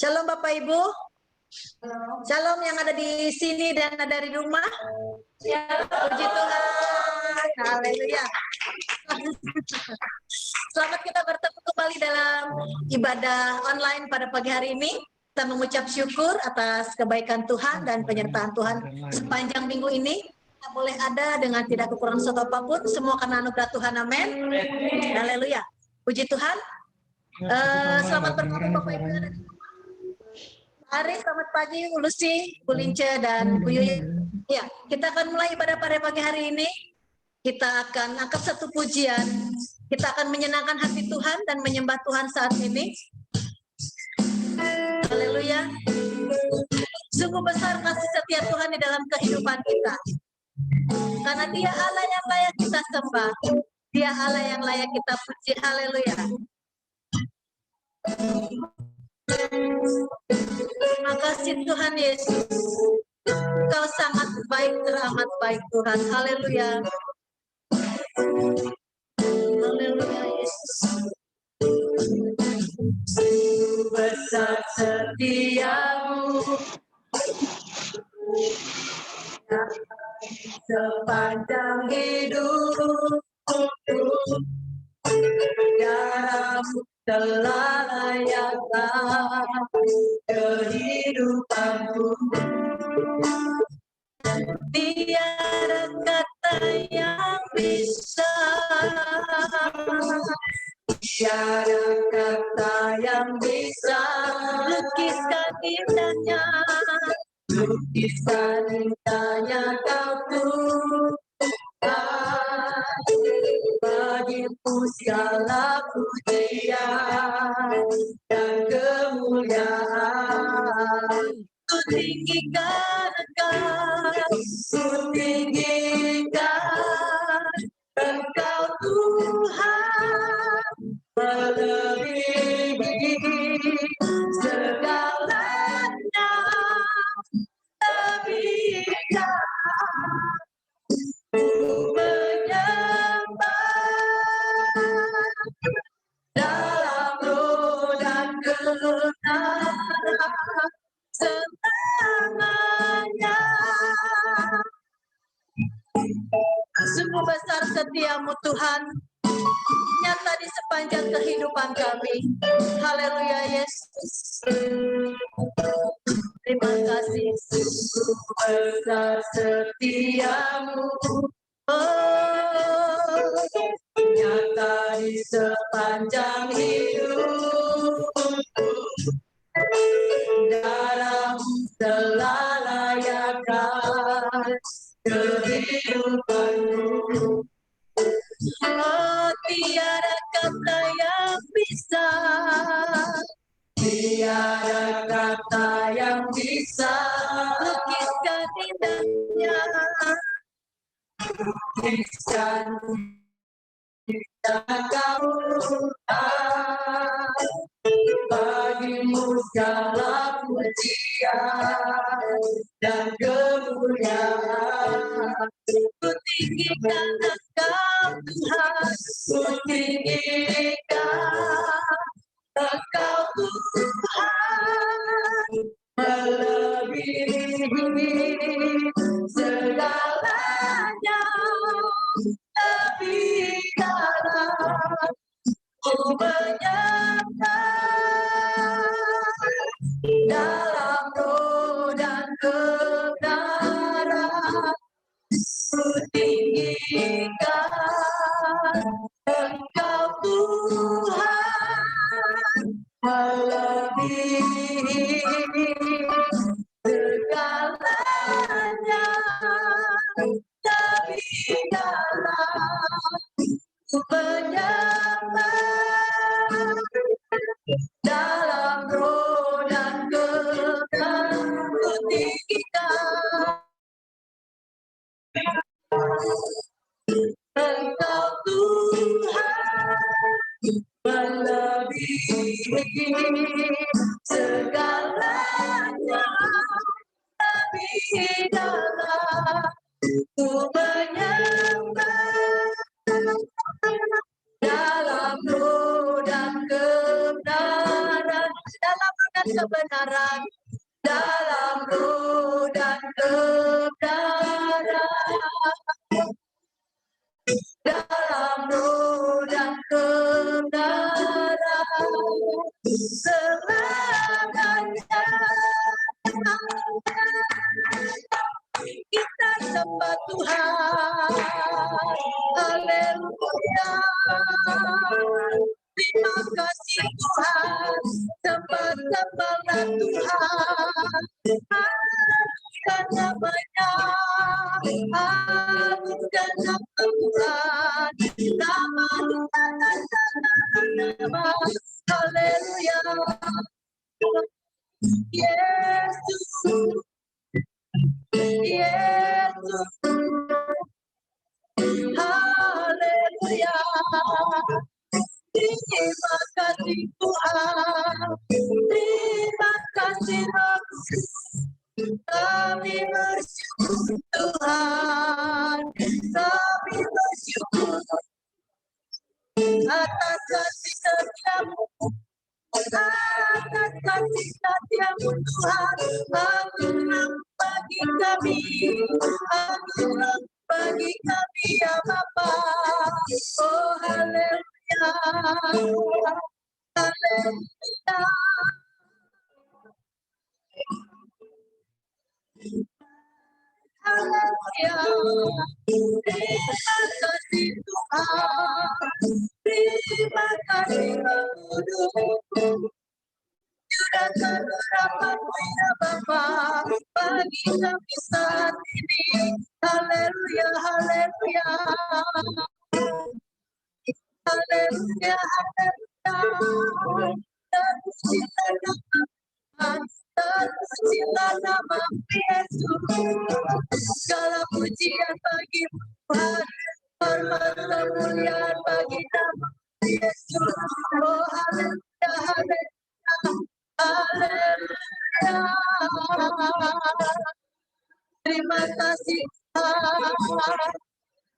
Shalom Bapak Ibu. Shalom yang ada di sini dan ada di rumah. Ya, puji Tuhan. Haleluya. Selamat kita bertemu kembali dalam ibadah online pada pagi hari ini. Kita mengucap syukur atas kebaikan Tuhan dan penyertaan Tuhan sepanjang minggu ini. Kita boleh ada dengan tidak kekurangan suatu apapun, semua karena anugerah Tuhan. Amin. Haleluya. Puji Tuhan. Selamat bergabung Bapak Ibu. Hari selamat pagi Ulusi, Kulince dan Bu Yuyu. Ya, kita akan mulai ibadah pada pagi hari ini. Kita akan angkat satu pujian. Kita akan menyenangkan hati Tuhan dan menyembah Tuhan saat ini. Haleluya. Sungguh besar kasih setia Tuhan di dalam kehidupan kita. Karena Dia Allah yang layak kita sembah. Dia Allah yang layak kita puji. Haleluya. Terima kasih Tuhan Yesus. Kau sangat baik, teramat baik Tuhan. Haleluya. Haleluya Yesus. Besar setiamu sepanjang hidupku. Darahmu telah layakkan kehidupanku. Tiada kata yang bisa, tiada kata yang bisa lukiskan indahnya, lukiskan indahnya kau Tuhan. Bagimu segala pujian dan kemuliaan. Ku tinggikan Engkau, ku tinggikan Engkau Tuhan, melebihi segalanya, lebihkan ku menyembah dalam roh dan kebenaran selamanya. Sungguh besar setiamu Tuhan, nyata di sepanjang kehidupan kami. Haleluya Yesus. Terima kasih. Sungguh besar setiamu, oh, nyata di sepanjang hidupku. Darahmu telah layakkan kehidupanku. Oh, tiada kata yang bisa, tiada kata yang bisa lukiskan indahnya, lukiskan indahnya kau Tuhan. Bagimu segala pujian dan kemuliaan. Ku tinggikan Engkau Tuhan, ku tinggikan Engkau Tuhan, melebihi segalanya, lebihkanlah ku menyembah dalam roh dan kebenaran. Ku tinggikan Engkau Tuhan, melebihi segalanya, lebihkanlah ku menyembah dalam roh dan kebenaran. Ku tinggikan Engkau Tuhan, melebihi segalanya, lebihkanlah ku menyembah dalam roh dan kebenaran, dalam roh dan kebenaran dalam roh dan kebenaran, dalam roh dan kebenaran, selamanya kita sembah Tuhan. Haleluya. Terima kasih Tuhan, sembah-sembahlah Tuhan. Haleluya namanya, haleluya nama Tuhan. Nama Tuhan nama, haleluya. Yesus, Yesus, haleluya. Terima kasih Tuhan, terima kasih Rabbku. Kami bersyukur Tuhan, kami bersyukur atas kasih setiamu, atas kasih setiamu Tuhan. Anugerah bagi kami, anugerah bagi kami ya Bapa. Oh haleluya, haleluya. Haleluya, terima kasih Tuhan, terima kasih Kudus. Curahkan rahmat-Mu ya Bapa bagi kami saat ini. Haleluya, haleluya, haleluya, haleluya. Terpujilah nama Tuhan, terpujilah nama Yesus. Segala pujian bagi Tuhan, hormat kemuliaan bagi nama Yesus. Oh haleluya, haleluya, haleluya. Terima kasih Tuhan,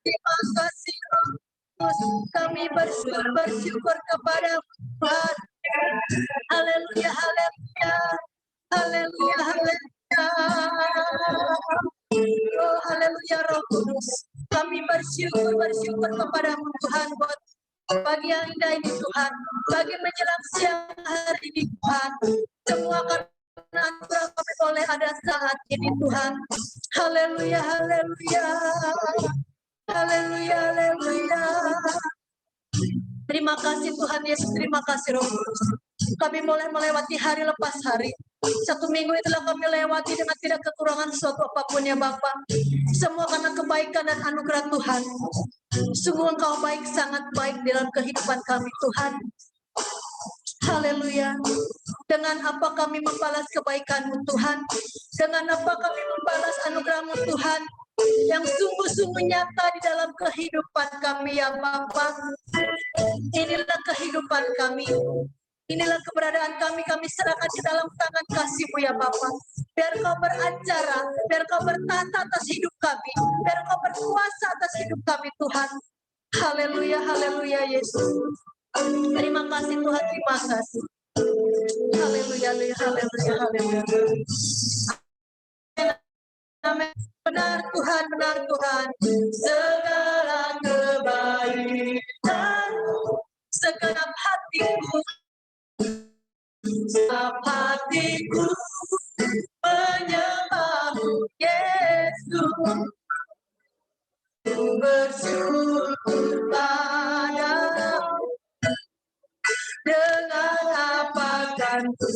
terima kasih Roh Kudus. Kami bersyukur kepada Tuhan. Haleluya, haleluya, haleluya, haleluya. Oh haleluya Roh Kudus. Kami bersyukur kepada Tuhan buat pagi yang indah ini Tuhan, bagi menjelang siang hari ini Tuhan. Semua karena anugerah kami boleh ada saat ini Tuhan. Haleluya, haleluya, haleluya, haleluya. Terima kasih Tuhan Yesus, terima kasih Roh Kudus. Kami boleh melewati hari lepas hari. Satu minggu itulah kami lewati dengan tidak kekurangan sesuatu apapun ya Bapa. Semua karena kebaikan dan anugerah Tuhan. Sungguh Engkau baik, sangat baik dalam kehidupan kami Tuhan. Haleluya. Dengan apa kami membalas kebaikan-Mu Tuhan? Dengan apa kami membalas anugerah-Mu Tuhan? Yang sungguh-sungguh nyata di dalam kehidupan kami ya Bapa. Inilah kehidupan kami. Inilah keberadaan kami serahkan di dalam tangan kasih-Mu ya Bapa. Biar Kau beracara, biar Kau bertata atas hidup kami, biar Kau berkuasa atas hidup kami Tuhan. Haleluya, haleluya Yesus. Terima kasih Tuhan, terima kasih. Haleluya, haleluya, haleluya. Amin. Benar Tuhan, benar Tuhan. Segala kebaikan, segenap hatiku, segenap hatiku menyembah-Mu Yesus. Bersyukur padamu, dengan apa kan ku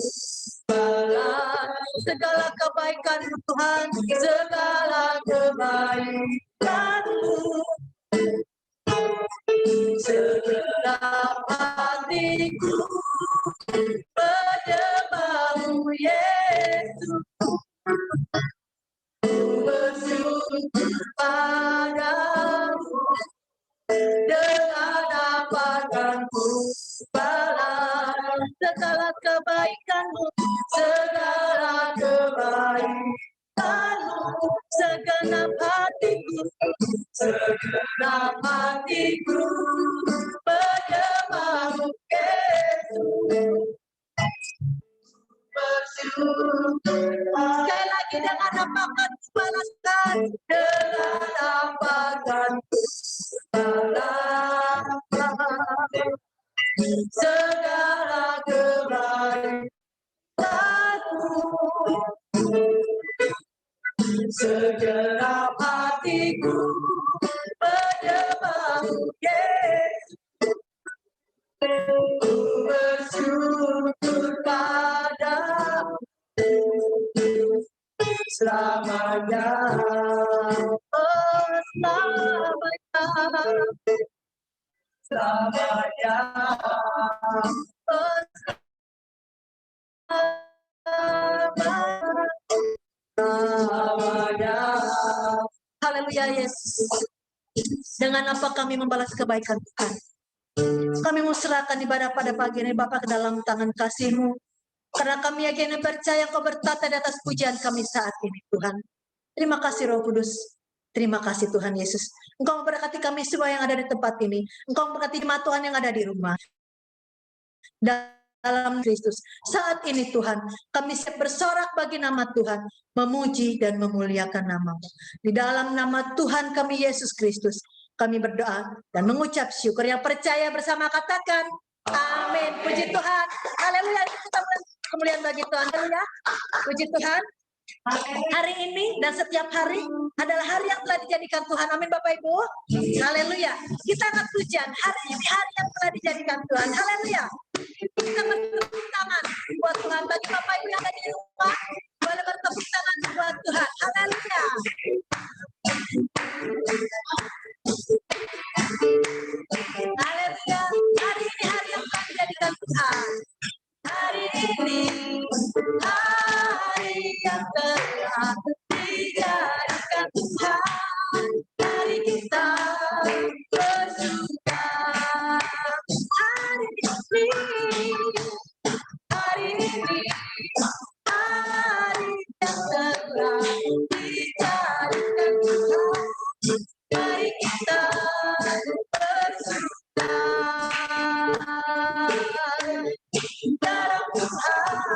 balas segala kebaikan Tuhan, segala kebaikan-Mu. Segenap hatiku menyembah-Mu Yesus. Bersyukur padamu, dengan apa kan ku balas segala kebaikan-Mu, segala kebaikan-Mu. Segenap hatiku, segenap hatiku menyembah-Mu Yesus. Sekali lagi dengan apa akan kubalaskan, dengan apa akan kubalaskan segala kebaikanmu. Segenap hatiku menyembahmu, Yesus. Ku bersyukur padamu selamanya, oh selamanya, selamanya, oh selamanya. Haleluya Yesus. Dengan apa kami membalas kebaikan Tuhan? Kami mau serahkan ibadah pada pagi ini Bapa ke dalam tangan kasih-Mu. Karena kami yakin dan percaya Kau bertata di atas pujian kami saat ini Tuhan. Terima kasih Roh Kudus. Terima kasih Tuhan Yesus. Engkau memberkati kami semua yang ada di tempat ini. Engkau memberkati jemaat Tuhan yang ada di rumah. Dalam Kristus. Saat ini Tuhan, kami siap bersorak bagi nama Tuhan, memuji dan memuliakan nama-Mu. Di dalam nama Tuhan kami Yesus Kristus, kami berdoa dan mengucap syukur. Yang percaya bersama katakan, amin. Puji Tuhan. Haleluya. Kita kemuliaan bagi Tuhan. Haleluya. Puji Tuhan. Hari ini dan setiap hari adalah hari yang telah dijadikan Tuhan. Amin Bapak Ibu. Haleluya. Kita angkat pujian. Hari ini hari yang telah dijadikan Tuhan. Haleluya. Kita bertepuk tangan buat Tuhan. Bagi Bapak Ibu yang ada di rumah, boleh bertepuk tangan buat Tuhan. Haleluya. Haleluya. Hari ini hari yang telah dijadikan Tuhan. Hari ini hari yang telah dijadikan Tuhan. Mari kita bersuka. Hari ini hari yang telah dijadikan Tuhan. Mari kita bersuka dalam Tuhan,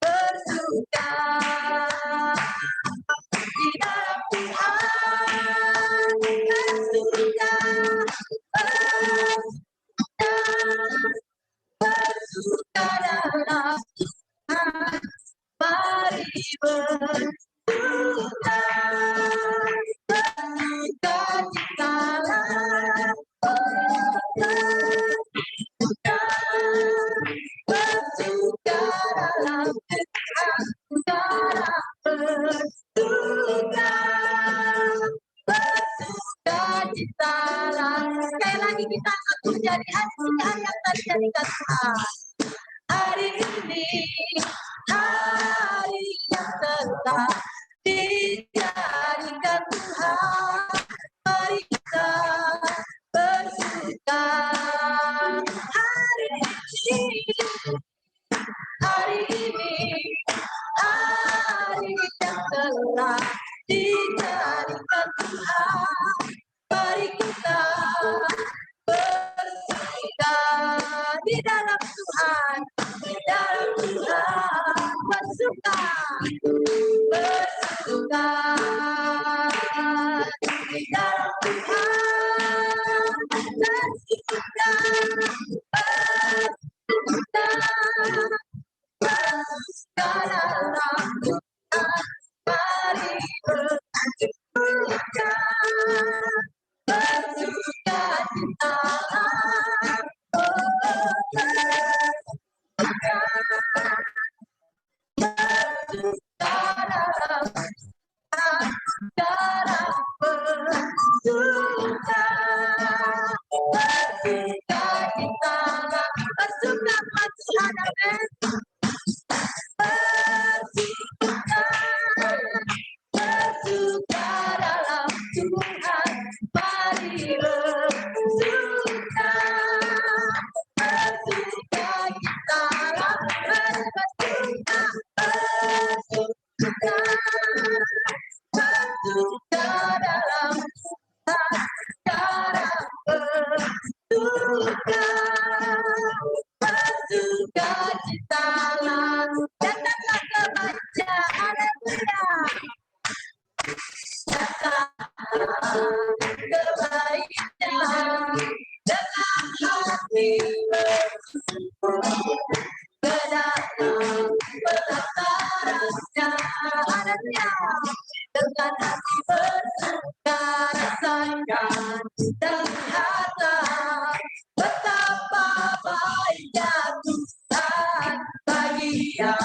bersuka di dalam Tuhan, bersuka dalam Tuhan. Mari bersuka citalah. Bersuka dalam Tuhan, bersuka citalah. Sekali lagi kita akan menjadi hari yang terjadikan Tuhan. Hari ini hari yang telah dijadikan Tuhan. Mari kita bersuka. Hari ini hari yang telah dijadikan Tuhan. Mari kita bersuka di dalam Tuhan, di dalam Tuhan. Bersuka di dalam Tuhan. Bersuka dalam Tuhan. Mari bersuka citalah. Bersuka cita dia,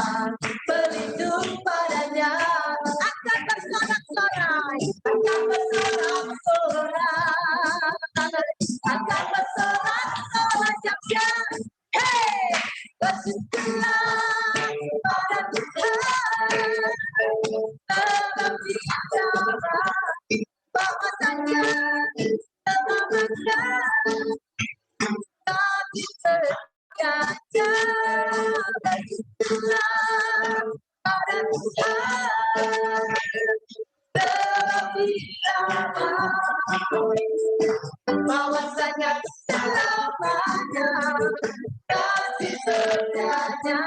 berlindung padanya, akan bersorak-sorai, akan bersorak-sorai, akan bersorak-sorai jam-jam. Hey, bersyukurlah pada Tuhan, sebab Dia bahwasanya selamanya tapi sejaja. Bersyukurlah pada Tuhan, sebab Dia bahwasanya selamanya kasih setianya.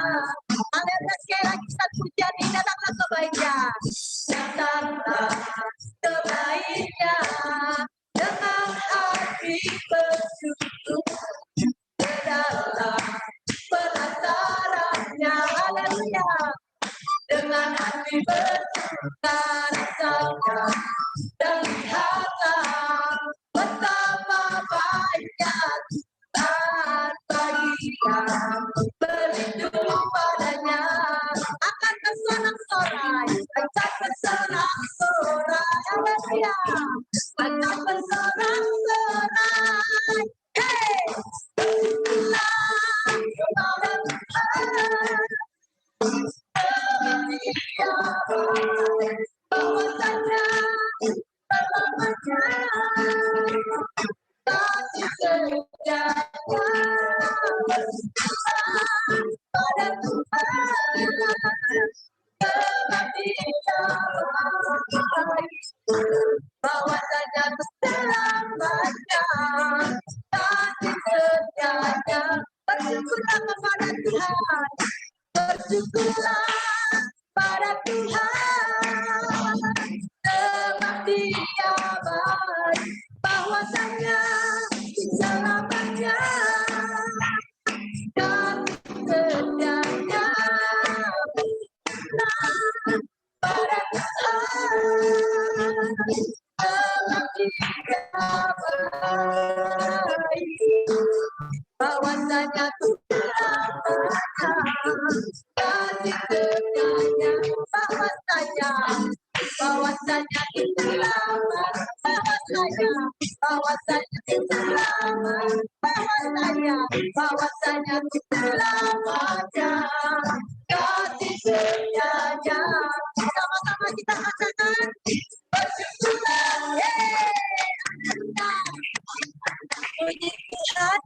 Haleluya, sekali lagi kita pujian ini, datanglah kebaikan, datanglah kebaikan dengan hati bersyukur, datanglah penasarannya. Haleluya, dengan hati bersuka rasanya, dan lihatlah betapa baiknya Tuhan bagi dia, berlindung padanya, akan bersorak-sorai, akan bersorak-sorai. Haleluya, akan bersorak-sorai. Hey, bersyukurlah kepada Tuhan, Dia bahwasanya selamanya kasih setianya. Bersyukurlah pada Tuhan, sebab Dia bahwasanya selamanya kasih setianya. Bersyukurlah kepada Tuhan, bersyukurlah pada Tuhan, sebab Dia baik, bahwasanya selamanya dan setianya. Pada Tuhan, sebab Dia baik, bahwasanya Tuhan kasih setianya. Bahwasanya itulah, bahwasanya itulah, bahwasanya itulah kasih setianya. Sama-sama kita katakan bersyukurlah. Puji Tuhan.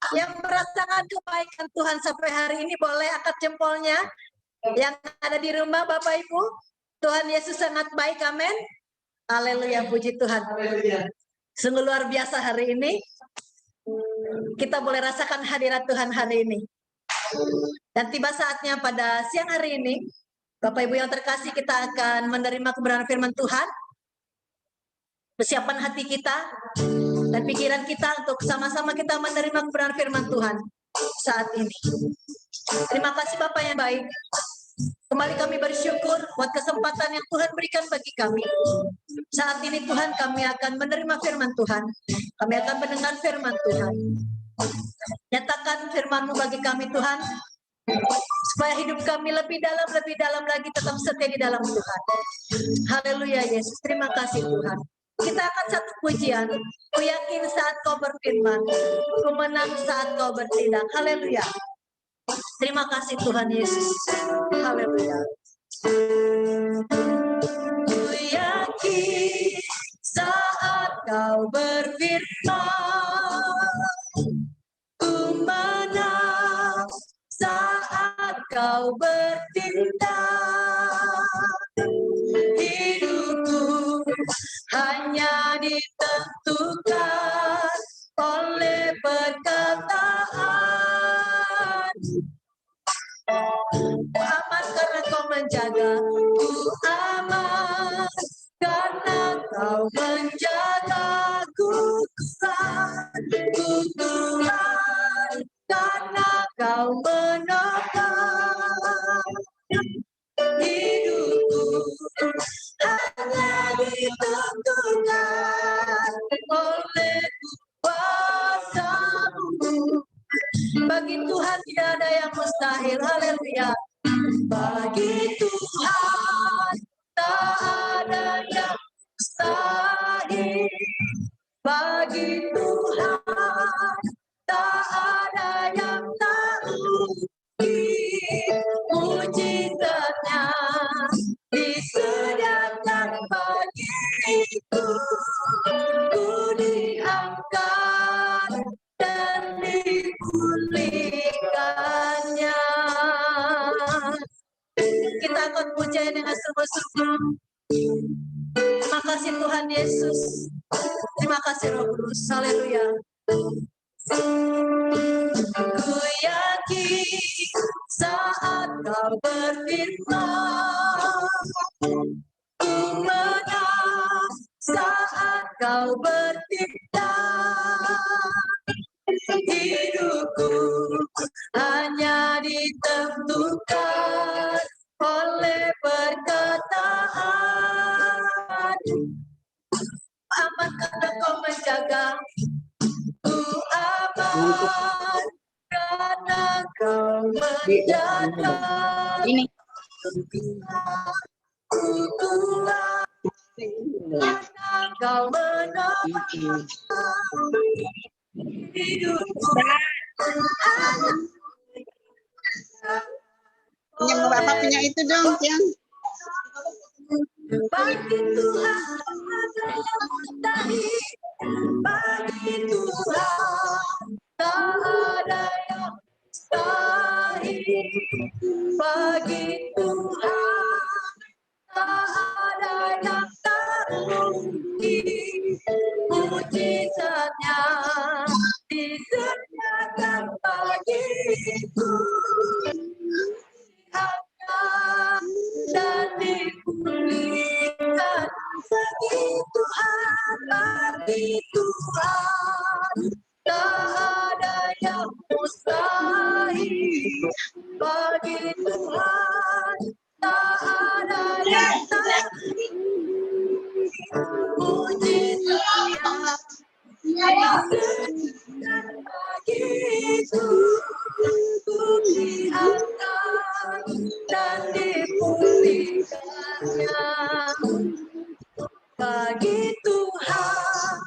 Yang merasakan kebaikan Tuhan sampai hari ini boleh angkat jempolnya. Yang ada di rumah Bapak Ibu, Tuhan Yesus sangat baik, amin. Haleluya, puji Tuhan. Sungguh luar biasa hari ini. Kita boleh rasakan hadirat Tuhan hari ini. Dan tiba saatnya pada siang hari ini, Bapak Ibu yang terkasih, kita akan menerima kebenaran firman Tuhan. Persiapan hati kita dan pikiran kita untuk sama-sama kita menerima kebenaran firman Tuhan saat ini. Terima kasih Bapak yang baik. Kembali kami bersyukur buat kesempatan yang Tuhan berikan bagi kami. Saat ini Tuhan, kami akan menerima firman Tuhan. Kami akan mendengar firman Tuhan. Nyatakan firman-Mu bagi kami Tuhan, supaya hidup kami lebih dalam lagi tetap setia di dalam Tuhan. Haleluya Yesus, terima kasih Tuhan. Kita akan satu pujian. Ku yakin saat Kau berfirman, ku menang saat Kau bertindak. Haleluya. Terima kasih Tuhan Yesus. Haleluya. Ku yakin saat Kau berfirman, ku menang saat Kau bertindak. Hidupku hanya ditentukan oleh perkataan. Aman karena Kau menjaga, ku aman karena Kau menjagaku. Ku Tuhan karena Kau menopang. Hidupku hanya ditentukan oleh kuasa-Mu. Bagi Tuhan tidak ada yang mustahil. Haleluya. kita akan pujian dengan sungguh-sungguh. Terima kasih Tuhan Yesus. Terima kasih Roh Kudus. Haleluya. Ku yakin saat kau berfirman, ku menang saat kau bertindak. Hidupku hanya ditentukan oleh perkataan. Aman karena kau menjaga, ku aman karena kau menjaga. Ini Ku kuat karena kau menopang hidupku. punya bapak punya itu dong, Tiang. Bagi Tuhan ada yang mustahil, bagi Tuhan tak ada yang mustahil, bagi Tuhan tak ada yang tak mungkin. Mujizatnya disediakan bagiku, akan dan dipulihkan bagi Tuhan, bagi Tuhan tak ada yang mustahil, bagi Tuhan tak ada yang tak mujizatnya disediakan bagiku, ku diangkat dan dipulihkannya. Bagi Tuhan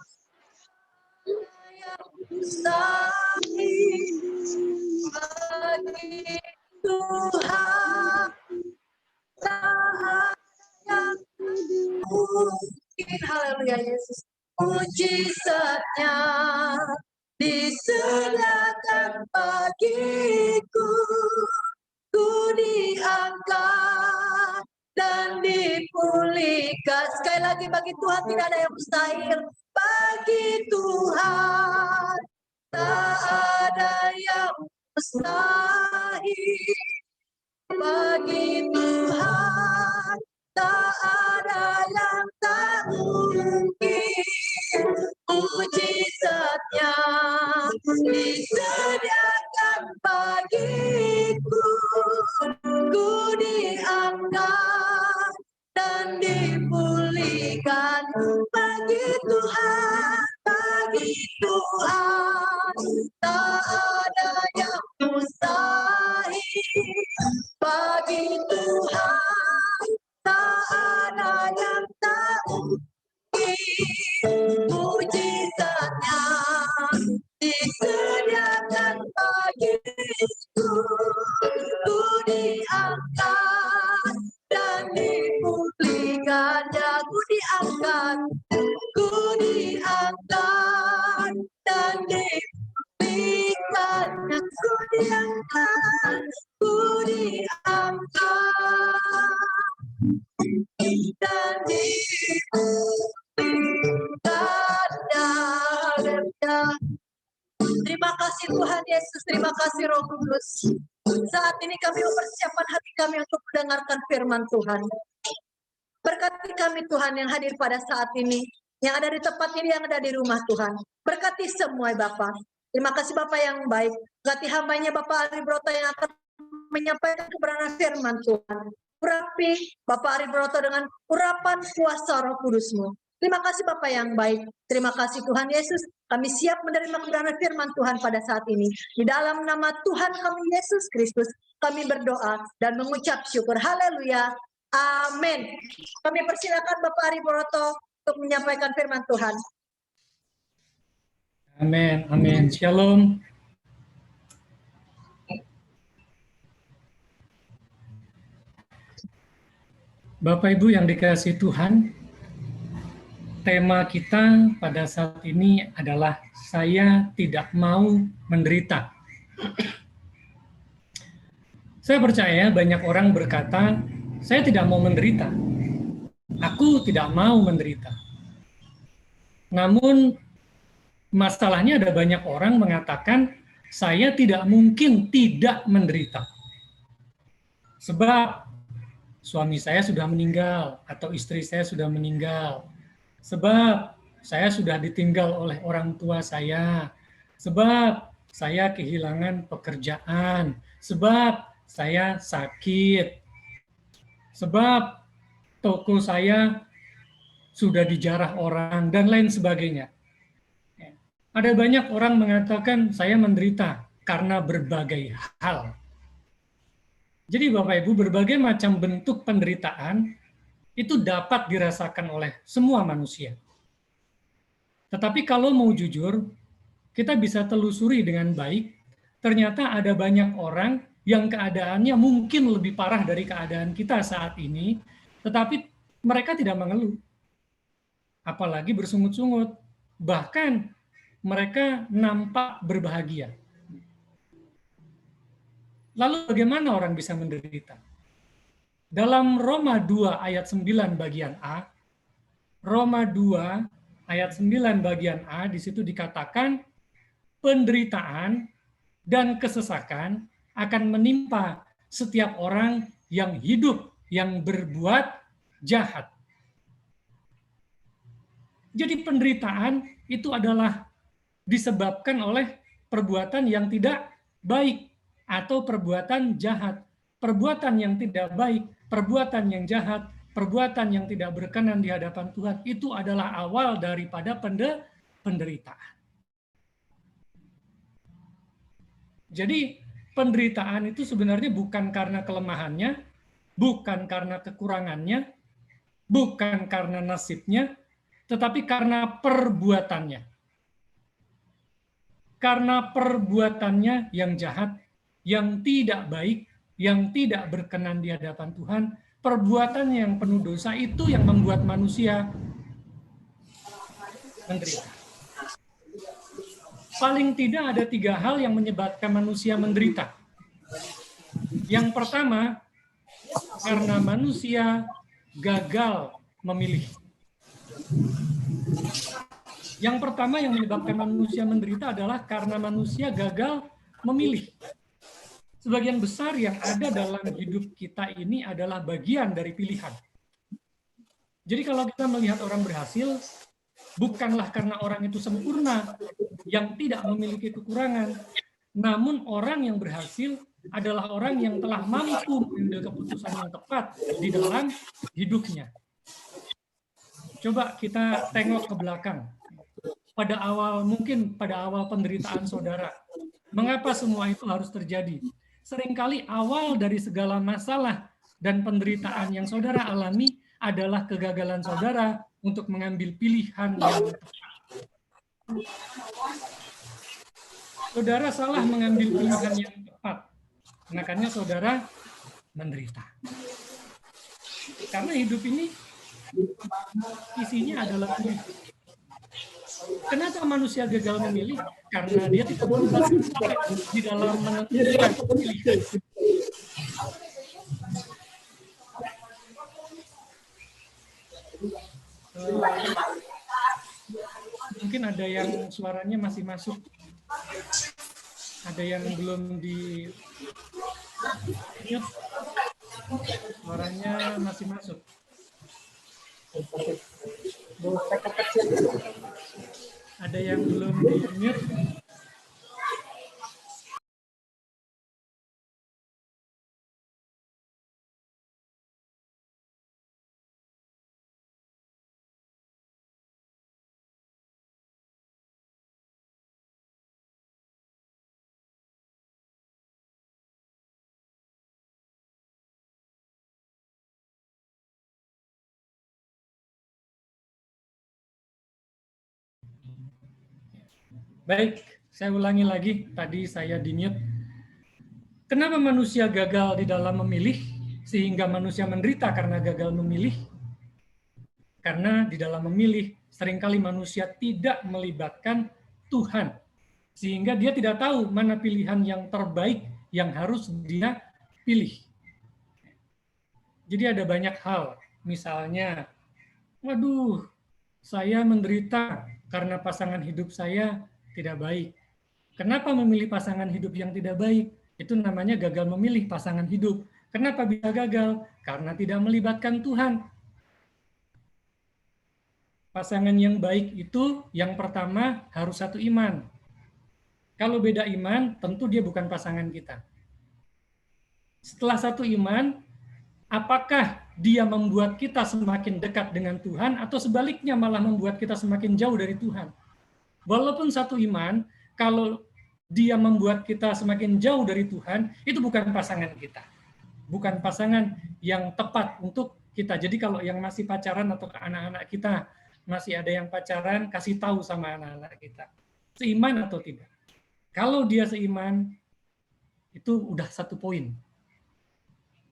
yang mustahil, bagi Tuhan tak ada yang mungkin. Haleluya Yesus. Mujizatnya disediakan bagiku, ku diangkat dan dipulihkan. Sekali lagi, bagi Tuhan tidak ada yang mustahil, bagi Tuhan tak ada yang mustahil, bagi Tuhan tak ada yang tak mungkin. Mujizatnya disediakan bagiku, ku diangkat dan dipulihkan. Bagi Tuhan tak ada yang mustahil, bagi Tuhan tak ada yang tak mungkin. Mujizatnya disediakan bagiku, ku diangkat dan dipulihkannya. Ku diangkat dan dipulihkannya. Ku diangkat dan dipulihkannya. Terima kasih Tuhan Yesus, terima kasih Roh Kudus. Saat ini kami mempersiapkan hati kami untuk mendengarkan firman Tuhan. Berkati kami Tuhan yang hadir pada saat ini, yang ada di tempat ini, yang ada di rumah Tuhan. Berkati semua Bapak. Terima kasih Bapak yang baik. Berkati hambanya Bapak Ari Broto yang akan menyampaikan kebenaran firman Tuhan. Urapi Bapak Ari Broto dengan urapan kuasa Roh Kudus-Mu. Terima kasih Bapak yang baik. Terima kasih Tuhan Yesus. Kami siap menerima kebenaran firman Tuhan pada saat ini. Di dalam nama Tuhan kami Yesus Kristus, kami berdoa dan mengucap syukur. Haleluya. Amin. Kami persilakan Bapak Ari Broto untuk menyampaikan firman Tuhan. Amin. Amin. Shalom. Bapak Ibu yang dikasihi Tuhan, tema kita pada saat ini adalah saya tidak mau menderita. Saya percaya banyak orang berkata, saya tidak mau menderita. Aku tidak mau menderita. Namun masalahnya ada banyak orang mengatakan saya tidak mungkin tidak menderita. Sebab suami saya sudah meninggal atau istri saya sudah meninggal. Sebab saya sudah ditinggal oleh orang tua saya. Sebab saya kehilangan pekerjaan. Sebab saya sakit. Sebab toko saya sudah dijarah orang dan lain sebagainya. Ada banyak orang mengatakan saya menderita karena berbagai hal. Jadi Bapak Ibu, berbagai macam bentuk penderitaan itu dapat dirasakan oleh semua manusia. Tetapi kalau mau jujur, kita bisa telusuri dengan baik, ternyata ada banyak orang yang keadaannya mungkin lebih parah dari keadaan kita saat ini, tetapi mereka tidak mengeluh. Apalagi bersungut-sungut. Bahkan mereka nampak berbahagia. Lalu bagaimana orang bisa menderita? Dalam Roma 2 ayat 9 bagian A, Roma 2 ayat 9 bagian A, di situ dikatakan penderitaan dan kesesakan akan menimpa setiap orang yang hidup, yang berbuat jahat. Jadi penderitaan itu adalah disebabkan oleh perbuatan yang tidak baik atau perbuatan jahat. Perbuatan yang tidak baik, perbuatan yang jahat, perbuatan yang tidak berkenan di hadapan Tuhan, itu adalah awal daripada penderitaan. Jadi penderitaan itu sebenarnya bukan karena kelemahannya, bukan karena kekurangannya, bukan karena nasibnya, tetapi karena perbuatannya. Karena perbuatannya yang jahat, yang tidak baik, yang tidak berkenan di hadapan Tuhan, perbuatan yang penuh dosa itu yang membuat manusia menderita. Paling tidak ada 3 hal yang menyebabkan manusia menderita. Yang pertama, karena manusia gagal memilih. Yang pertama yang menyebabkan manusia menderita adalah karena manusia gagal memilih. Sebagian besar yang ada dalam hidup kita ini adalah bagian dari pilihan. Jadi kalau kita melihat orang berhasil, bukanlah karena orang itu sempurna, yang tidak memiliki kekurangan, namun orang yang berhasil adalah orang yang telah mampu mengambil keputusan yang tepat di dalam hidupnya. Coba kita tengok ke belakang. Mungkin pada awal penderitaan saudara. Mengapa semua itu harus terjadi? Seringkali awal dari segala masalah dan penderitaan yang saudara alami adalah kegagalan saudara untuk mengambil pilihan yang tepat. Saudara salah mengambil pilihan yang tepat, makanya saudara menderita. Karena hidup ini isinya adalah pilihan. Kenapa manusia gagal memilih? Karena dia tidak berhasil di dalam menentukan pilihan. Mungkin ada yang suaranya masih masuk, ada yang belum di mute, suaranya masih masuk. Ada yang belum di mute. Baik, saya ulangi lagi, tadi saya di-mute. Kenapa manusia gagal di dalam memilih, sehingga manusia menderita karena gagal memilih? Karena di dalam memilih, seringkali manusia tidak melibatkan Tuhan, sehingga dia tidak tahu mana pilihan yang terbaik yang harus dia pilih. Jadi ada banyak hal, misalnya, waduh, saya menderita karena pasangan hidup saya tidak baik. Kenapa memilih pasangan hidup yang tidak baik? Itu namanya gagal memilih pasangan hidup. Kenapa bisa gagal? Karena tidak melibatkan Tuhan. Pasangan yang baik itu yang pertama harus satu iman. Kalau beda iman, tentu dia bukan pasangan kita. Setelah satu iman, apakah dia membuat kita semakin dekat dengan Tuhan atau sebaliknya malah membuat kita semakin jauh dari Tuhan? Walaupun satu iman, kalau dia membuat kita semakin jauh dari Tuhan, itu bukan pasangan kita. Bukan pasangan yang tepat untuk kita. Jadi kalau yang masih pacaran atau anak-anak kita, masih ada yang pacaran, kasih tahu sama anak-anak kita. Seiman atau tidak. Kalau dia seiman, itu udah satu poin.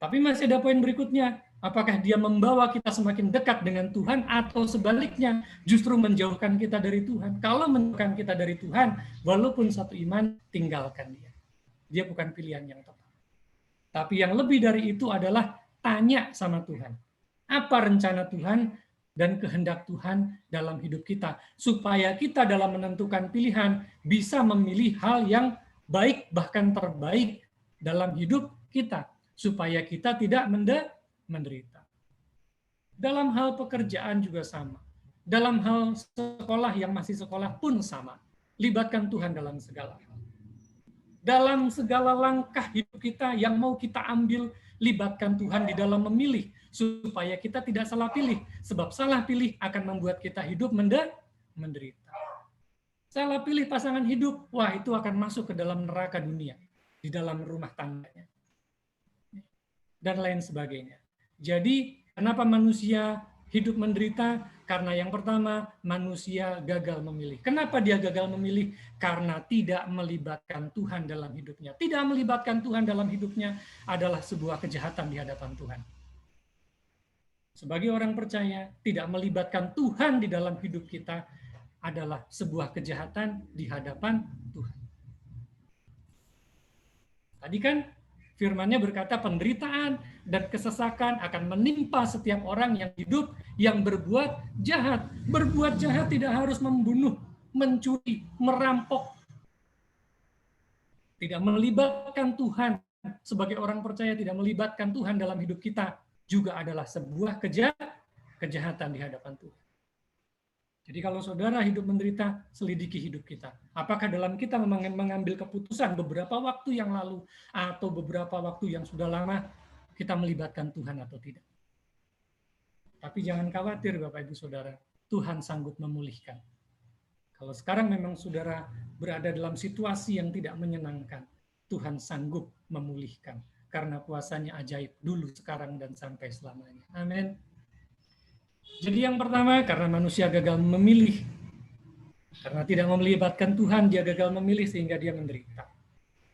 Tapi masih ada poin berikutnya. Apakah dia membawa kita semakin dekat dengan Tuhan atau sebaliknya justru menjauhkan kita dari Tuhan? Kalau menjauhkan kita dari Tuhan, walaupun satu iman, tinggalkan dia. Dia bukan pilihan yang tepat. Tapi yang lebih dari itu adalah tanya sama Tuhan. Apa rencana Tuhan dan kehendak Tuhan dalam hidup kita? Supaya kita dalam menentukan pilihan bisa memilih hal yang baik, bahkan terbaik dalam hidup kita. Supaya kita tidak menderita. Dalam hal pekerjaan juga sama. Dalam hal sekolah yang masih sekolah pun sama. Libatkan Tuhan dalam segala hal. Dalam segala langkah hidup kita yang mau kita ambil, libatkan Tuhan di dalam memilih. Supaya kita tidak salah pilih. Sebab salah pilih akan membuat kita hidup menderita. Salah pilih pasangan hidup, wah itu akan masuk ke dalam neraka dunia. Di dalam rumah tangganya. Dan lain sebagainya. Jadi, kenapa manusia hidup menderita? Karena yang pertama, manusia gagal memilih. Kenapa dia gagal memilih? Karena tidak melibatkan Tuhan dalam hidupnya. Tidak melibatkan Tuhan dalam hidupnya adalah sebuah kejahatan di hadapan Tuhan. Sebagai orang percaya, tidak melibatkan Tuhan di dalam hidup kita adalah sebuah kejahatan di hadapan Tuhan. Tadi kan firman-Nya berkata penderitaan dan kesesakan akan menimpa setiap orang yang hidup yang berbuat jahat. Berbuat jahat tidak harus membunuh, mencuri, merampok. Tidak melibatkan Tuhan sebagai orang percaya, tidak melibatkan Tuhan dalam hidup kita juga adalah sebuah kejahatan di hadapan Tuhan. Jadi kalau saudara hidup menderita, selidiki hidup kita. Apakah dalam kita mengambil keputusan beberapa waktu yang lalu atau beberapa waktu yang sudah lama kita melibatkan Tuhan atau tidak. Tapi jangan khawatir Bapak Ibu Saudara, Tuhan sanggup memulihkan. Kalau sekarang memang saudara berada dalam situasi yang tidak menyenangkan, Tuhan sanggup memulihkan. Karena kuasanya ajaib dulu, sekarang, dan sampai selamanya. Amin. Jadi yang pertama, karena manusia gagal memilih. Karena tidak melibatkan Tuhan, dia gagal memilih sehingga dia menderita.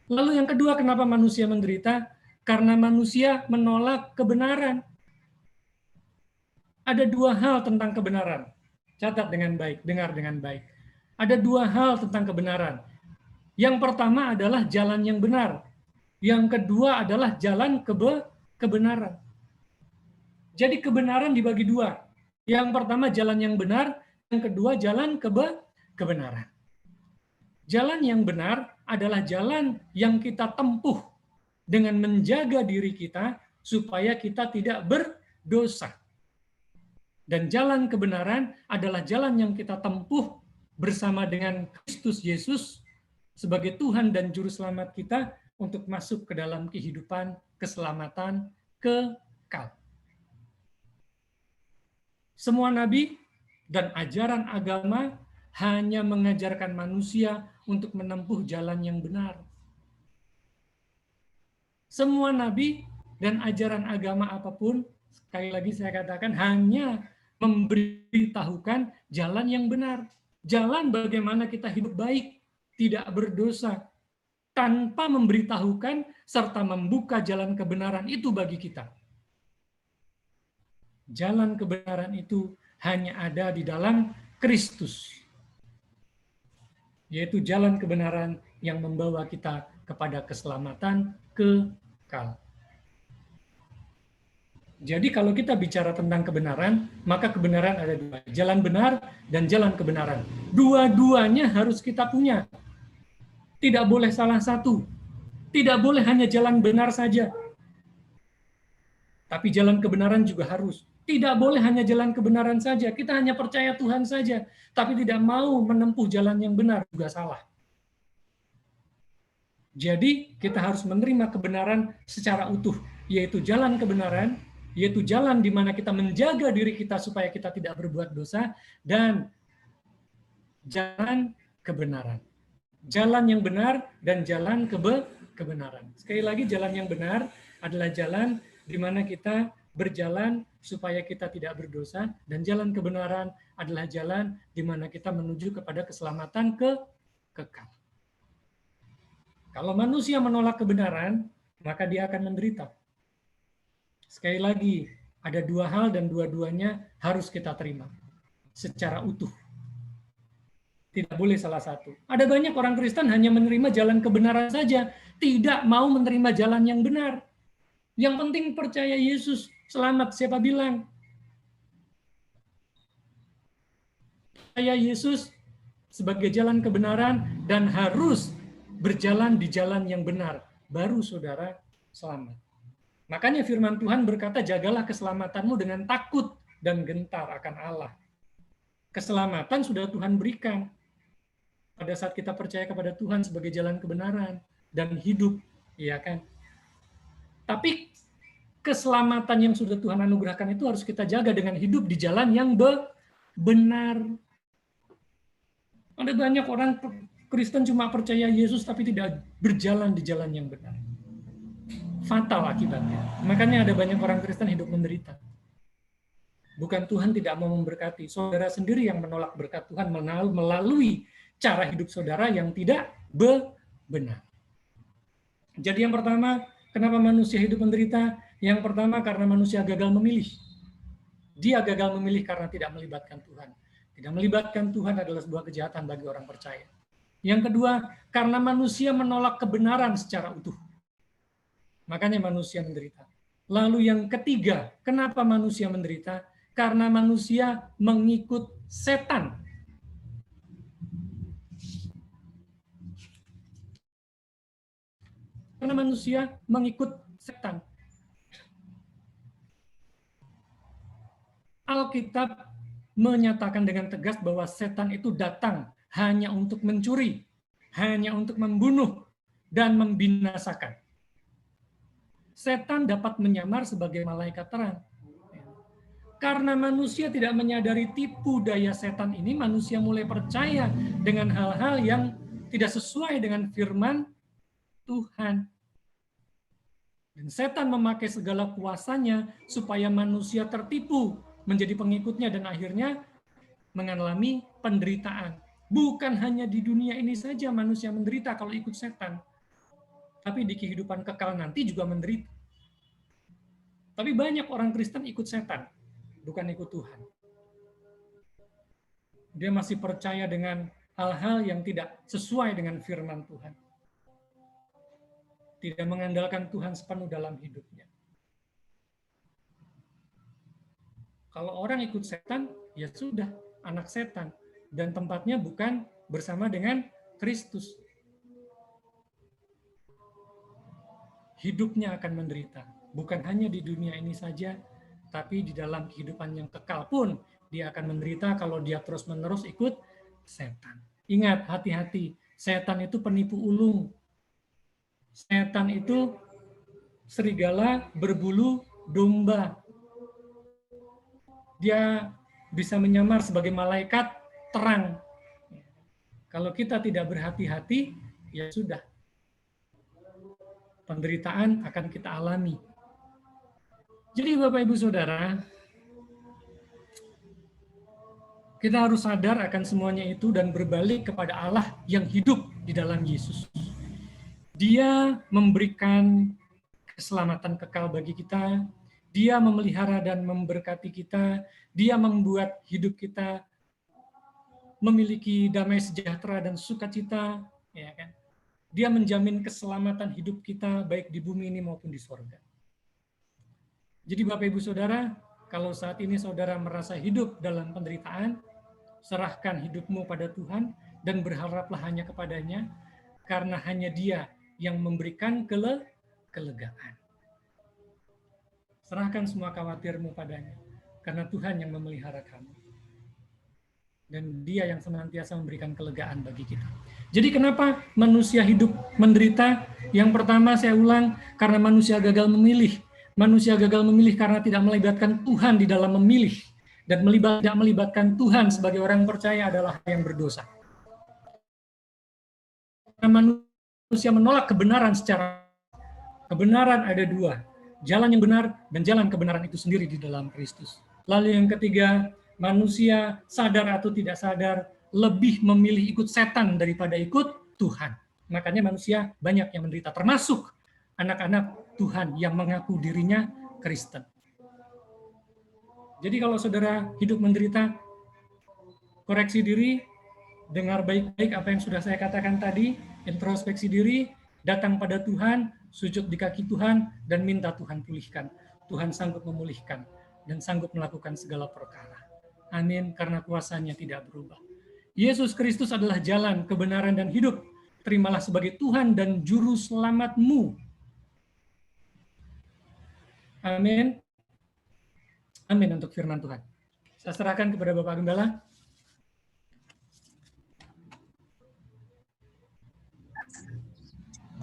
Lalu yang kedua, kenapa manusia menderita? Karena manusia menolak kebenaran. Ada dua hal tentang kebenaran. Catat dengan baik, dengar dengan baik. Ada dua hal tentang kebenaran. Yang pertama adalah jalan yang benar. Yang kedua adalah jalan kebenaran. Jadi kebenaran dibagi dua. Yang pertama jalan yang benar, yang kedua jalan kebenaran. Jalan yang benar adalah jalan yang kita tempuh dengan menjaga diri kita supaya kita tidak berdosa. Dan jalan kebenaran adalah jalan yang kita tempuh bersama dengan Kristus Yesus sebagai Tuhan dan Juru Selamat kita untuk masuk ke dalam kehidupan keselamatan kekal. Semua nabi dan ajaran agama hanya mengajarkan manusia untuk menempuh jalan yang benar. Semua nabi dan ajaran agama apapun, sekali lagi saya katakan, hanya memberitahukan jalan yang benar. Jalan bagaimana kita hidup baik, tidak berdosa, tanpa memberitahukan serta membuka jalan kebenaran itu bagi kita. Jalan kebenaran itu hanya ada di dalam Kristus, yaitu jalan kebenaran yang membawa kita kepada keselamatan kekal. Jadi kalau kita bicara tentang kebenaran, maka kebenaran ada dua, jalan benar dan jalan kebenaran. Dua-duanya harus kita punya. Tidak boleh salah satu. Tidak boleh hanya jalan benar saja. Tapi jalan kebenaran juga harus. Tidak boleh hanya jalan kebenaran saja. Kita hanya percaya Tuhan saja, tapi tidak mau menempuh jalan yang benar juga salah. Jadi kita harus menerima kebenaran secara utuh, yaitu jalan kebenaran, yaitu jalan di mana kita menjaga diri kita supaya kita tidak berbuat dosa, dan jalan kebenaran. Jalan yang benar dan jalan kebenaran. Sekali lagi, jalan yang benar adalah jalan di mana kita berjalan supaya kita tidak berdosa, dan jalan kebenaran adalah jalan di mana kita menuju kepada keselamatan kekal. Kalau manusia menolak kebenaran, maka dia akan menderita. Sekali lagi, ada dua hal dan dua-duanya harus kita terima secara utuh. Tidak boleh salah satu. Ada banyak orang Kristen hanya menerima jalan kebenaran saja, tidak mau menerima jalan yang benar. Yang penting percaya Yesus, selamat. Siapa bilang? Percaya Yesus sebagai jalan kebenaran dan harus berjalan di jalan yang benar, baru saudara selamat. Makanya firman Tuhan berkata, jagalah keselamatanmu dengan takut dan gentar akan Allah. Keselamatan sudah Tuhan berikan pada saat kita percaya kepada Tuhan sebagai jalan kebenaran dan hidup, ya kan? Tapi keselamatan yang sudah Tuhan anugerahkan itu harus kita jaga dengan hidup di jalan yang benar. Ada banyak orang Kristen cuma percaya Yesus tapi tidak berjalan di jalan yang benar. Fatal akibatnya. Makanya ada banyak orang Kristen hidup menderita. Bukan Tuhan tidak mau memberkati, saudara sendiri yang menolak berkat Tuhan melalui cara hidup saudara yang tidak benar. Jadi yang pertama, kenapa manusia hidup menderita? Yang pertama karena manusia gagal memilih. Dia gagal memilih karena tidak melibatkan Tuhan. Tidak melibatkan Tuhan adalah sebuah kejahatan bagi orang percaya. Yang kedua, karena manusia menolak kebenaran secara utuh. Makanya manusia menderita. Lalu yang ketiga, kenapa manusia menderita? Karena manusia mengikut setan. Karena manusia mengikut setan. Alkitab menyatakan dengan tegas bahwa setan itu datang hanya untuk mencuri, hanya untuk membunuh, dan membinasakan. Setan dapat menyamar sebagai malaikat terang. Karena manusia tidak menyadari tipu daya setan ini, manusia mulai percaya dengan hal-hal yang tidak sesuai dengan firman Tuhan. Dan setan memakai segala kuasanya supaya manusia tertipu menjadi pengikutnya dan akhirnya mengalami penderitaan. Bukan hanya di dunia ini saja manusia menderita kalau ikut setan, tapi di kehidupan kekal nanti juga menderita. Tapi banyak orang Kristen ikut setan, bukan ikut Tuhan. Dia masih percaya dengan hal-hal yang tidak sesuai dengan firman Tuhan. Tidak mengandalkan Tuhan sepenuh dalam hidupnya. Kalau orang ikut setan, ya sudah, anak setan. Dan tempatnya bukan bersama dengan Kristus. Hidupnya akan menderita. Bukan hanya di dunia ini saja, tapi di dalam kehidupan yang kekal pun dia akan menderita kalau dia terus-menerus ikut setan. Ingat, hati-hati. Setan itu penipu ulung. Setan itu serigala berbulu domba. Dia bisa menyamar sebagai malaikat terang. Kalau kita tidak berhati-hati, ya sudah. Penderitaan akan kita alami. Jadi Bapak Ibu Saudara, kita harus sadar akan semuanya itu dan berbalik kepada Allah yang hidup di dalam Yesus. Dia memberikan keselamatan kekal bagi kita, dia memelihara dan memberkati kita, dia membuat hidup kita memiliki damai sejahtera dan sukacita, ya kan? Dia menjamin keselamatan hidup kita baik di bumi ini maupun di surga. Jadi Bapak Ibu Saudara, kalau saat ini saudara merasa hidup dalam penderitaan, serahkan hidupmu pada Tuhan dan berharaplah hanya kepadanya, karena hanya Dia yang memberikan kelegaan. Serahkan semua khawatirmu padanya, karena Tuhan yang memelihara kamu. Dan Dia yang senantiasa memberikan kelegaan bagi kita. Jadi kenapa manusia hidup menderita? Yang pertama saya ulang, karena manusia gagal memilih. Manusia gagal memilih karena tidak melibatkan Tuhan di dalam memilih. Dan tidak melibatkan Tuhan sebagai orang percaya adalah yang berdosa. Karena manusia menolak kebenaran secara kebenaran ada dua. Jalan yang benar dan jalan kebenaran itu sendiri di dalam Kristus. Lalu yang ketiga, manusia sadar atau tidak sadar lebih memilih ikut setan daripada ikut Tuhan. Makanya manusia banyak yang menderita, termasuk anak-anak Tuhan yang mengaku dirinya Kristen. Jadi kalau saudara hidup menderita, koreksi diri, dengar baik-baik apa yang sudah saya katakan tadi, introspeksi diri, datang pada Tuhan, sujud di kaki Tuhan, dan minta Tuhan pulihkan. Tuhan sanggup memulihkan dan sanggup melakukan segala perkara. Amin, karena kuasanya tidak berubah. Yesus Kristus adalah jalan, kebenaran, dan hidup. Terimalah sebagai Tuhan dan Juru Selamatmu. Amin. Amin untuk firman Tuhan. Saya serahkan kepada Bapak Gembala.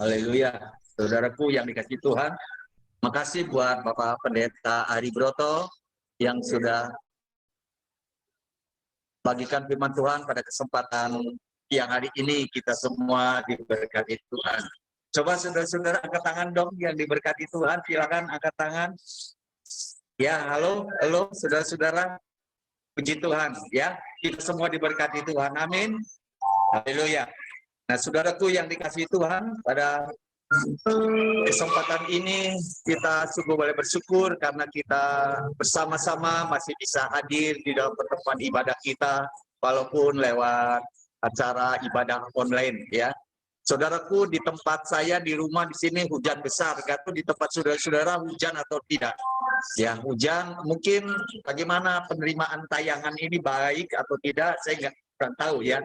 Haleluya. Saudaraku yang dikasihi Tuhan, makasih buat Bapak Pendeta Ari Broto yang sudah bagikan firman Tuhan pada kesempatan yang hari ini kita semua diberkati Tuhan. Coba saudara-saudara angkat tangan dong yang diberkati Tuhan, silakan angkat tangan. Ya, halo saudara-saudara. Puji Tuhan ya, kita semua diberkati Tuhan. Amin. Haleluya. Nah, saudaraku yang dikasihi Tuhan, pada kesempatan ini kita sungguh boleh bersyukur karena kita bersama-sama masih bisa hadir di dalam pertemuan ibadah kita walaupun lewat acara ibadah online ya. Saudaraku, di tempat saya di rumah di sini hujan besar, gak tahu di tempat saudara-saudara hujan atau tidak. Ya, hujan, mungkin bagaimana penerimaan tayangan ini baik atau tidak, saya nggak tahu ya.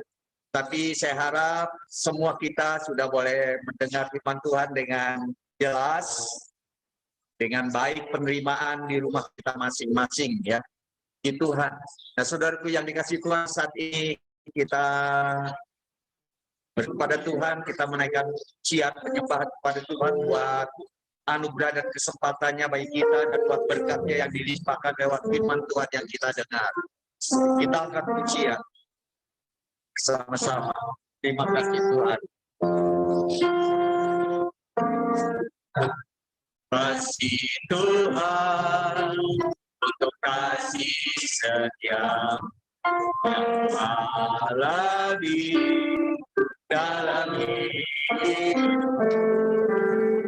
Tapi saya harap semua kita sudah boleh mendengar firman Tuhan dengan jelas, dengan baik penerimaan di rumah kita masing-masing ya. Di Tuhan. Nah, saudaraku yang dikasihi Tuhan, saat ini kita kepada Tuhan, kita menaikkan pujian penyembah kepada Tuhan buat anugerah dan kesempatannya bagi kita dan buat berkatnya yang dilimpahkan lewat firman Tuhan yang kita dengar. Kita angkat pujian sama-sama. Terima kasih Tuhan. Kasih Tuhan untuk kasih setia yang alami dalam hidup.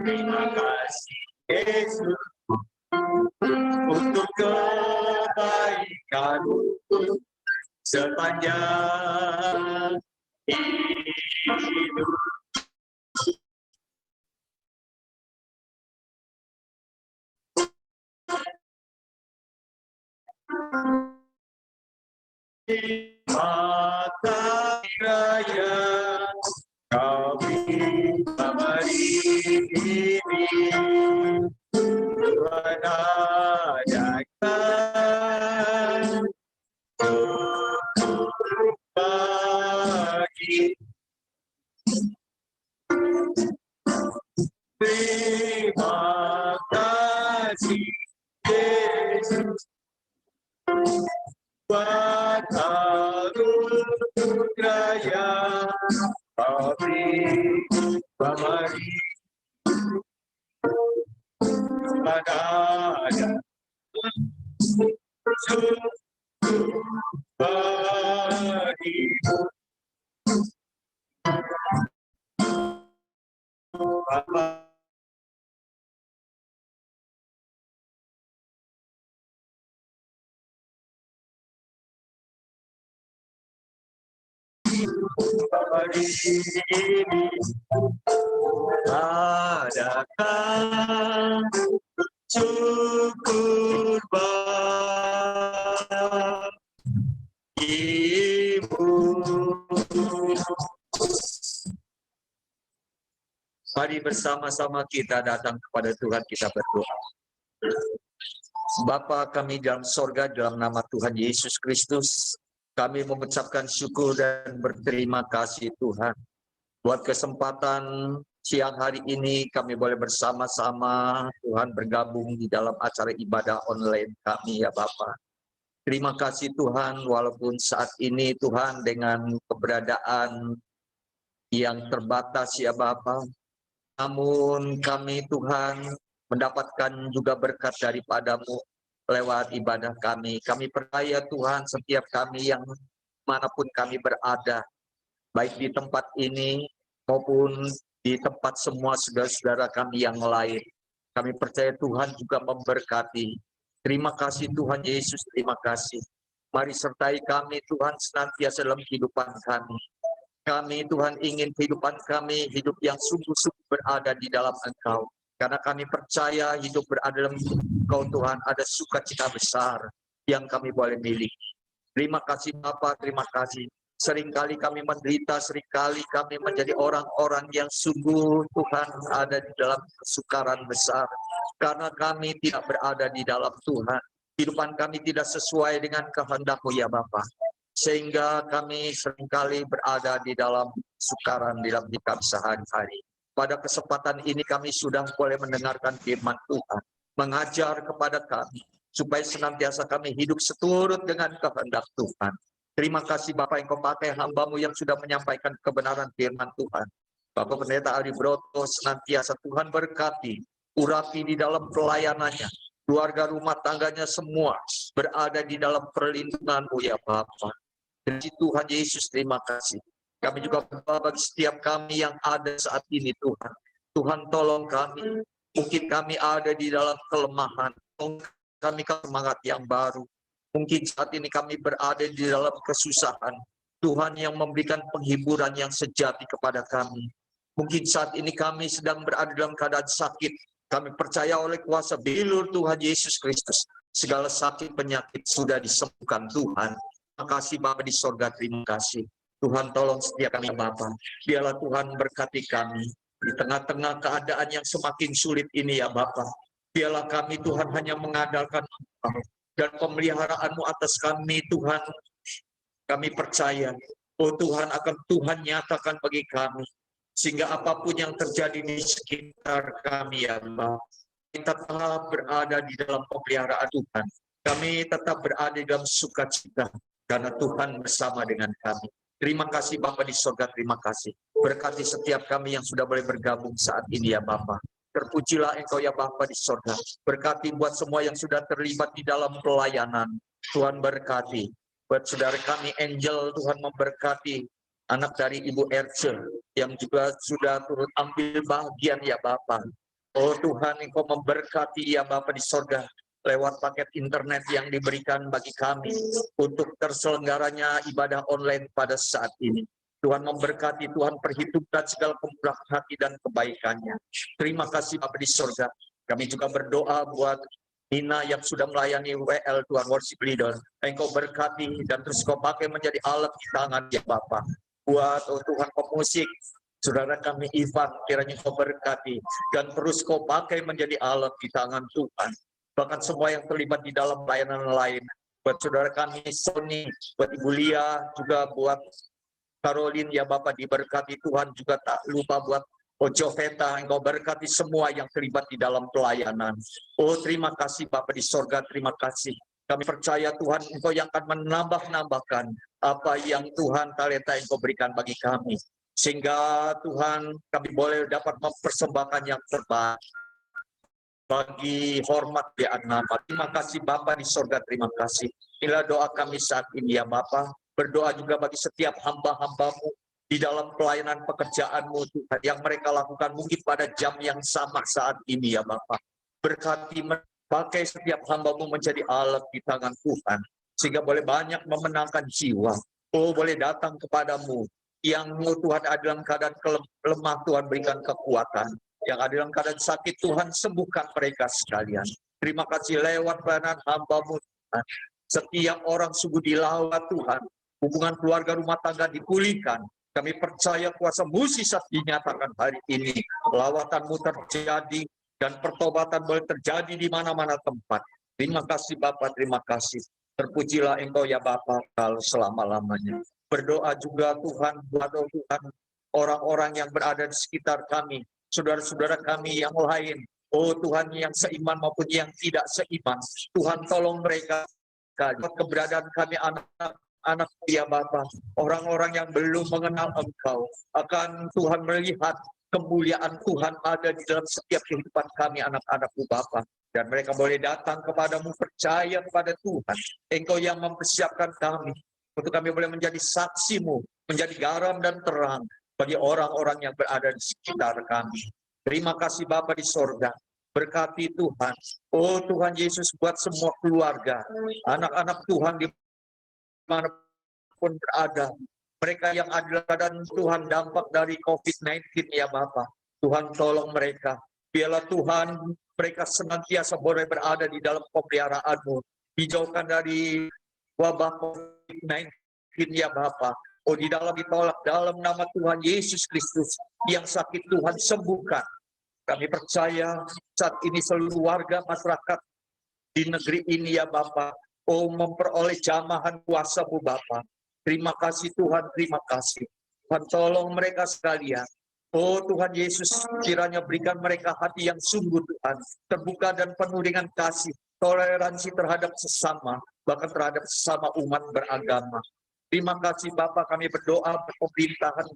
Terima kasih Yesus untuk kebaikan sepanjang hidup. Mata raya kami memberi diri menadakan bagi terima kasih Yesus buat anugerah yang kami memberi pada bagimu Bapa. Hari ini adakan syukur Mari bersama-sama kita datang kepada Tuhan, kita berdoa. Bapa kami dalam sorga, dalam nama Tuhan Yesus Kristus, kami mengucapkan syukur dan berterima kasih Tuhan. Buat kesempatan siang hari ini kami boleh bersama-sama Tuhan bergabung di dalam acara ibadah online kami ya Bapa. Terima kasih Tuhan, walaupun saat ini Tuhan dengan keberadaan yang terbatas ya Bapa, namun kami Tuhan mendapatkan juga berkat daripadamu lewat ibadah kami. Kami percaya Tuhan setiap kami yang manapun kami berada, baik di tempat ini maupun di tempat semua saudara-saudara kami yang lain. Kami percaya Tuhan juga memberkati. Terima kasih Tuhan Yesus, terima kasih. Mari sertai kami Tuhan senantiasa dalam kehidupan kami. Kami Tuhan ingin kehidupan kami hidup yang sungguh-sungguh berada di dalam Engkau. Karena kami percaya hidup berada dalam Engkau Tuhan, ada sukacita besar yang kami boleh miliki. Terima kasih Bapa, terima kasih. Seringkali kami menderita, seringkali kami menjadi orang-orang yang sungguh Tuhan ada di dalam kesukaran besar. Karena kami tidak berada di dalam Tuhan. Kehidupan kami tidak sesuai dengan kehendak-Mu ya Bapa. Sehingga kami seringkali berada di dalam kesukaran, di dalam hidup sehari-hari. Pada kesempatan ini kami sudah boleh mendengarkan firman Tuhan. Mengajar kepada kami. Supaya senantiasa kami hidup seturut dengan kehendak Tuhan. Terima kasih Bapak Engkau pakai hamba-Mu yang sudah menyampaikan kebenaran firman Tuhan. Bapak Pendeta Ari Broto senantiasa Tuhan berkati. Urapi di dalam pelayanannya. Keluarga rumah tangganya semua berada di dalam perlindungan-Mu ya Bapak. Terima Tuhan Yesus, terima kasih. Kami juga berdoa bagi setiap kami yang ada saat ini Tuhan. Tuhan tolong kami. Mungkin kami ada di dalam kelemahan. Kami semangat yang baru. Mungkin saat ini kami berada di dalam kesusahan. Tuhan yang memberikan penghiburan yang sejati kepada kami. Mungkin saat ini kami sedang berada dalam keadaan sakit. Kami percaya oleh kuasa bilur Tuhan Yesus Kristus. Segala sakit penyakit sudah disembuhkan Tuhan. Terima kasih Bapa di sorga, terima kasih. Tuhan tolong setiap kami Bapa. Biarlah Tuhan berkati kami. Di tengah-tengah keadaan yang semakin sulit ini ya Bapa. Biarlah kami Tuhan hanya mengandalkan Engkau. Dan pemeliharaanmu atas kami Tuhan. Kami percaya. Oh Tuhan akan Tuhan nyatakan bagi kami. Sehingga apapun yang terjadi di sekitar kami ya Bapa, kita tetap berada di dalam pemeliharaan Tuhan. Kami tetap berada di dalam sukacita. Karena Tuhan bersama dengan kami. Terima kasih Bapa di surga, terima kasih. Berkati setiap kami yang sudah boleh bergabung saat ini ya Bapa. Terpujilah Engkau ya Bapa di surga. Berkati buat semua yang sudah terlibat di dalam pelayanan. Tuhan berkati. Buat saudara kami Angel, Tuhan memberkati. Anak dari Ibu Erce yang juga sudah turut ambil bagian ya Bapa. Oh Tuhan, Engkau memberkati ya Bapa di surga lewat paket internet yang diberikan bagi kami untuk terselenggaranya ibadah online pada saat ini. Tuhan memberkati, Tuhan perhitungkan segala kemurahan hati dan kebaikannya. Terima kasih Bapa di surga. Kami juga berdoa buat Nina yang sudah melayani WL Tuhan Worship Leader. Engkau berkati dan terus Kau pakai menjadi alat di tangan ya Bapa. Buat oh Tuhan pemusik, saudara kami Ivan, kiranya Kau berkati dan terus Kau pakai menjadi alat di tangan Tuhan. Bahkan semua yang terlibat di dalam pelayanan lain. Buat saudara kami Sony, buat Ibu Lia, juga buat Caroline ya Bapak diberkati Tuhan. Juga tak lupa buat Ojo Veta, Engkau berkati semua yang terlibat di dalam pelayanan. Oh terima kasih Bapak di sorga, terima kasih. Kami percaya Tuhan Engkau yang akan menambah-nambahkan apa yang Tuhan talenta Engkau berikan bagi kami. Sehingga Tuhan kami boleh dapat mempersembahkan yang terbaik bagi hormat di nama. Terima kasih Bapa di sorga, terima kasih. Inilah doa kami saat ini ya Bapa. Berdoa juga bagi setiap hamba-hambamu di dalam pelayanan pekerjaanmu Tuhan yang mereka lakukan mungkin pada jam yang sama saat ini ya Bapa. Berkati pakai setiap hambamu menjadi alat di tangan Tuhan. Sehingga boleh banyak memenangkan jiwa. Oh boleh datang kepadamu. Yang Tuhan ada dalam keadaan lemah, Tuhan berikan kekuatan. Yang ada dalam keadaan sakit, Tuhan sembuhkan mereka sekalian. Terima kasih lewat pelayanan hamba-Mu Tuhan. Setiap orang sungguh dilawat Tuhan. Hubungan keluarga rumah tangga dipulihkan. Kami percaya kuasa mukjizat dinyatakan hari ini. Lawatanmu terjadi dan pertobatan boleh terjadi di mana-mana tempat. Terima kasih Bapa, terima kasih. Terpujilah Engkau ya Bapa kalau selama-lamanya. Berdoa juga Tuhan, buat Tuhan orang-orang yang berada di sekitar kami, saudara-saudara kami yang lain. Oh Tuhan, yang seiman maupun yang tidak seiman. Tuhan tolong mereka. Keberadaan kami anak-anak ya Bapa, orang-orang yang belum mengenal Engkau, akan Tuhan melihat kemuliaan Tuhan ada di dalam setiap kehidupan kami anak-anak-Mu Bapa. Dan mereka boleh datang kepadamu, percaya kepada Tuhan. Engkau yang mempersiapkan kami, untuk kami boleh menjadi saksi-Mu, menjadi garam dan terang bagi orang-orang yang berada di sekitar kami. Terima kasih Bapa di sorga. Berkati Tuhan. Oh Tuhan Yesus, buat semua keluarga, anak-anak Tuhan dimanapun berada, mereka yang adalah dan Tuhan dampak dari COVID-19 ya Bapa. Tuhan tolong mereka. Biarlah Tuhan mereka senantiasa boleh berada di dalam pemeliharaan-Mu. Dijauhkan dari wabah COVID-19 ya Bapa. Oh di dalam ditolak dalam nama Tuhan Yesus Kristus. Yang sakit Tuhan sembuhkan. Kami percaya saat ini seluruh warga masyarakat di negeri ini ya Bapa, oh memperoleh jamahan kuasa-Mu Bapa. Terima kasih Tuhan, terima kasih. Tuhan tolong mereka sekalian. Oh Tuhan Yesus, kiranya berikan mereka hati yang sungguh Tuhan, terbuka dan penuh dengan kasih, toleransi terhadap sesama, bahkan terhadap sesama umat beragama. Terima kasih Bapa, kami berdoa pemerintahan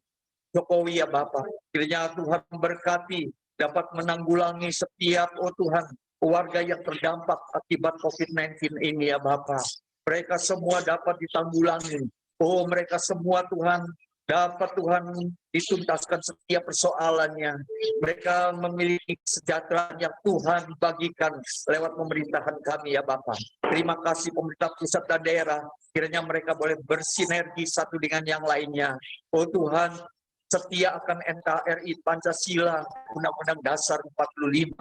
Jokowi ya Bapa. Kiranya Tuhan berkati, dapat menanggulangi setiap, oh Tuhan, warga yang terdampak akibat COVID-19 ini ya Bapa. Mereka semua dapat ditanggulangi. Oh mereka semua Tuhan, dapat Tuhan dituntaskan setiap persoalannya. Mereka memiliki kesejahteraan yang Tuhan bagikan lewat pemerintahan kami ya Bapa. Terima kasih pemerintah pusat dan daerah. Kiranya mereka boleh bersinergi satu dengan yang lainnya. Oh Tuhan, setia akan NKRI Pancasila, Undang-Undang Dasar 45.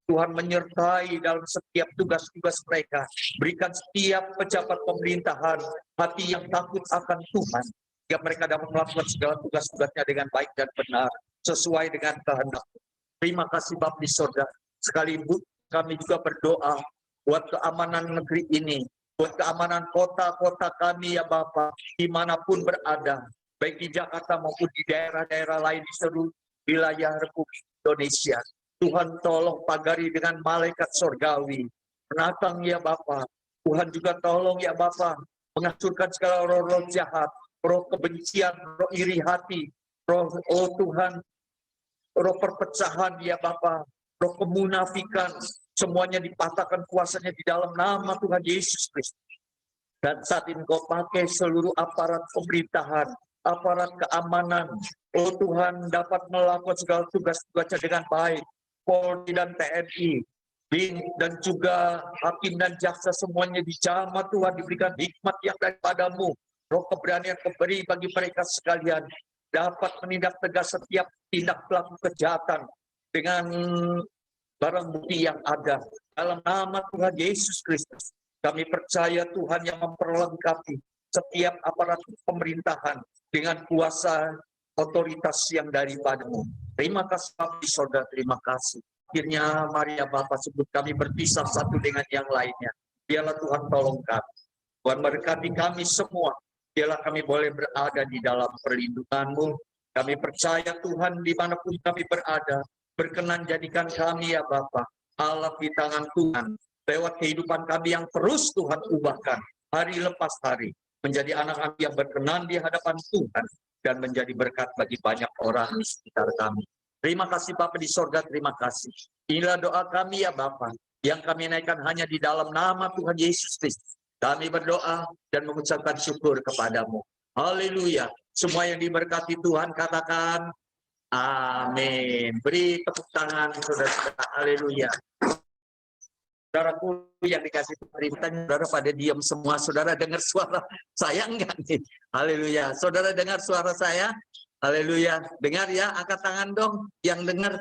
Tuhan menyertai dalam setiap tugas-tugas mereka. Berikan setiap pejabat pemerintahan hati yang takut akan Tuhan, sehingga mereka dapat melakukan segala tugas-tugasnya dengan baik dan benar, sesuai dengan kehendak. Terima kasih Bapa di sorga. Sekali kami juga berdoa buat keamanan negeri ini, buat keamanan kota-kota kami ya Bapa, dimanapun berada, baik di Jakarta maupun di daerah-daerah lain di seluruh wilayah Republik Indonesia. Tuhan tolong pagari dengan malaikat sorgawi. Penatang ya Bapa. Tuhan juga tolong ya Bapa, menghancurkan segala roh-roh jahat, roh kebencian, roh iri hati, roh, oh Tuhan, roh perpecahan ya Bapa, roh kemunafikan, semuanya dipatahkan kuasanya di dalam nama Tuhan Yesus Kristus. Dan saat ini Kau pakai seluruh aparat pemerintahan, aparat keamanan, oh Tuhan, dapat melakukan segala tugas-tugasnya dengan baik. Polri dan TNI, BIN dan juga hakim dan jaksa semuanya dijamah Tuhan, diberikan hikmat yang daripada-Mu. Roh keberanian beri bagi mereka sekalian, dapat menindak tegas setiap tindak pelaku kejahatan dengan barang bukti yang ada. Dalam nama Tuhan Yesus Kristus, kami percaya Tuhan yang memperlengkapi setiap aparat pemerintahan dengan kuasa otoritas yang daripada-Mu. Terima kasih Bapak di sorga, terima kasih. Akhirnya mari ya Bapak, sebelum kami berpisah satu dengan yang lainnya, biarlah Tuhan tolong kami. Tuhan berkati kami semua. Biarlah kami boleh berada di dalam perlindungan-Mu. Kami percaya Tuhan dimanapun kami berada, berkenan jadikan kami ya Bapak, Allah di tangan Tuhan. Lewat kehidupan kami yang terus Tuhan ubahkan, hari lepas hari, menjadi anak-anak yang berkenan di hadapan Tuhan, dan menjadi berkat bagi banyak orang di sekitar kami. Terima kasih Bapa di sorga, terima kasih. Inilah doa kami ya Bapa, yang kami naikkan hanya di dalam nama Tuhan Yesus Kristus. Kami berdoa dan mengucapkan syukur kepadamu. Haleluya. Semua yang diberkati Tuhan katakan amin. Beri tepuk tangan saudara-saudara. Haleluya. Saudaraku yang dikasih perintah, saudara pada diam semua. Saudara dengar suara saya enggak nih? Haleluya. Saudara dengar suara saya? Haleluya. Dengar ya, angkat tangan dong yang dengar.